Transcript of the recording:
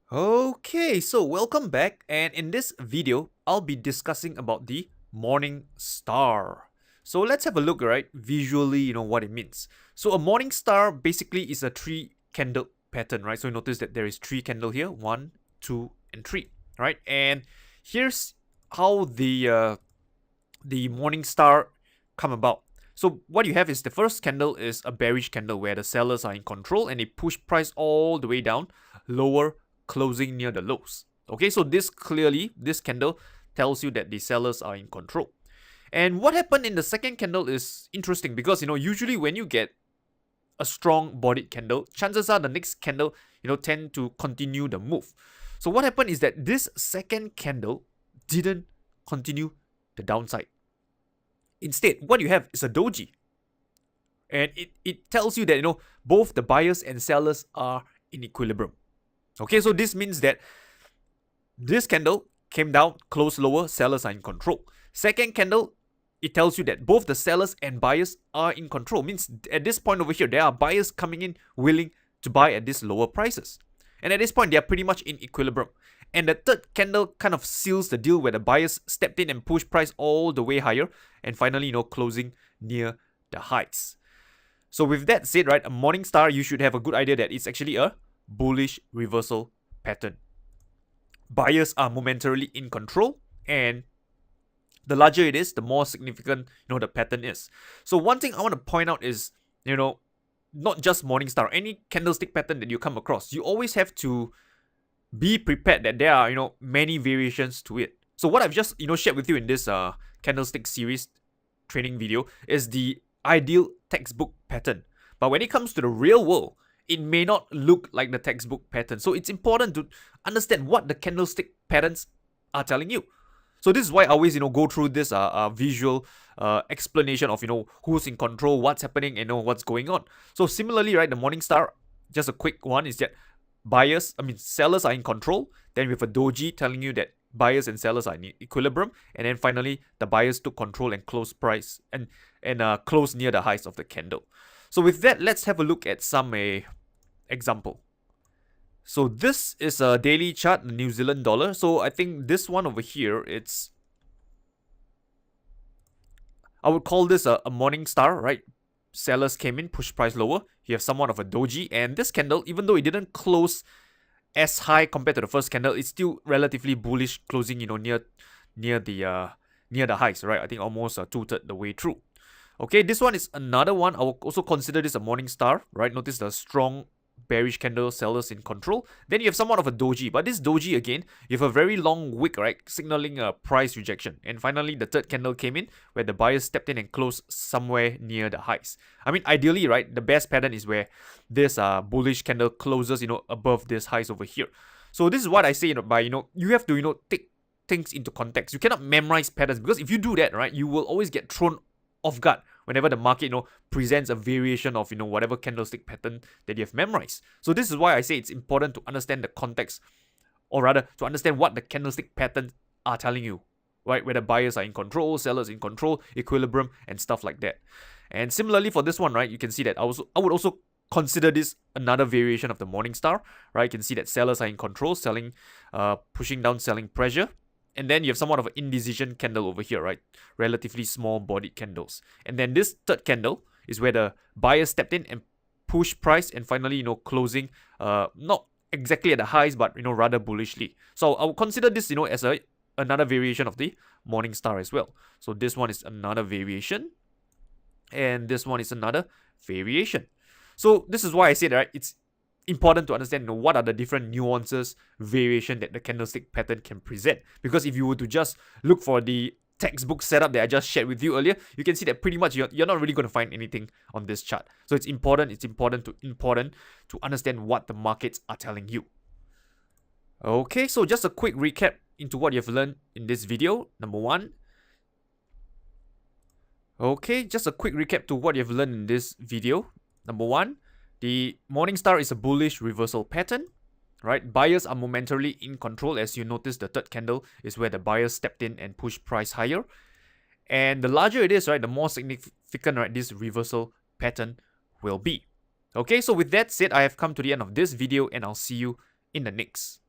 Okay, so welcome back, and in this video, I'll be discussing about the morning star. So let's have a look, right, visually, what it means. So a morning star basically is a three candle pattern, right? So you notice that there is three candle here, 1, 2, and 3, right? And here's how the morning star come about. So what you have is the first candle is a bearish candle where the sellers are in control and they push price all the way down, lower, closing near the lows. Okay, so this candle tells you that the sellers are in control. And what happened in the second candle is interesting because usually when you get a strong bodied candle, chances are the next candle tend to continue the move. So what happened is that this second candle didn't continue the downside. Instead, what you have is a doji. And it tells you that both the buyers and sellers are in equilibrium. Okay, so this means that this candle came down, closed lower, sellers are in control. Second candle, it tells you that both the sellers and buyers are in control. Means at this point over here, there are buyers coming in willing to buy at these lower prices. And at this point, they are pretty much in equilibrium. And the third candle kind of seals the deal where the buyers stepped in and pushed price all the way higher. And finally, closing near the highs. So with that said, right, a morning star, you should have a good idea that it's actually a bullish reversal pattern. Buyers are momentarily in control, and the larger it is, the more significant the pattern is. So one thing I want to point out is not just morning star, any candlestick pattern that you come across, you always have to be prepared that there are many variations to it. So what I've just shared with you in this candlestick series training video is the ideal textbook pattern. But when it comes to the real world, it may not look like the textbook pattern. So it's important to understand what the candlestick patterns are telling you. So this is why I always go through this visual explanation of who's in control, what's happening, and what's going on. So similarly, right, the morning star, just a quick one, is that sellers are in control. Then we have a doji telling you that buyers and sellers are in equilibrium, and then finally the buyers took control and closed price and close near the highs of the candle. So with that, let's have a look at some example. So this is a daily chart, the New Zealand dollar. So I think this one over here, I would call this a morning star, right? Sellers came in, pushed price lower. You have somewhat of a doji, and this candle, even though it didn't close as high compared to the first candle, it's still relatively bullish, closing near the highs, right? I think almost 2/3 the way through. Okay, this one is another one. I will also consider this a morning star, right? Notice the strong bearish candle, sellers in control. Then you have somewhat of a doji, but this doji again, you have a very long wick, right, signaling a price rejection. And finally, the third candle came in where the buyers stepped in and closed somewhere near the highs. I mean, ideally, right, the best pattern is where this bullish candle closes, above this highs over here. So this is what I say, by you have to take things into context. You cannot memorize patterns, because if you do that, right, you will always get thrown off guard whenever the market presents a variation of whatever candlestick pattern that you have memorized. So this is why I say it's important to understand the context, or rather to understand what the candlestick patterns are telling you, right? Whether buyers are in control, sellers in control, equilibrium, and stuff like that. And similarly for this one, right, you can see that I would also consider this another variation of the morning star, right? You can see that sellers are in control, selling, pushing down selling pressure. And then you have somewhat of an indecision candle over here, right? Relatively small bodied candles. And then this third candle is where the buyer stepped in and pushed price, and finally, closing not exactly at the highs, but rather bullishly. So I would consider this, as another variation of the morning star as well. So this one is another variation, and this one is another variation. So this is why I said, right, it's important to understand what are the different nuances, variation that the candlestick pattern can present. Because if you were to just look for the textbook setup that I just shared with you earlier, you can see that pretty much you're not really going to find anything on this chart. So it's important to understand what the markets are telling you. Okay, so just a quick recap into what you've learned in this video. Number one. Okay, just a quick recap to what you've learned in this video. Number one, the morning star is a bullish reversal pattern, right? Buyers are momentarily in control. As you notice, the third candle is where the buyers stepped in and pushed price higher. And the larger it is, right, the more significant, right, this reversal pattern will be. Okay, so with that said, I have come to the end of this video, and I'll see you in the next.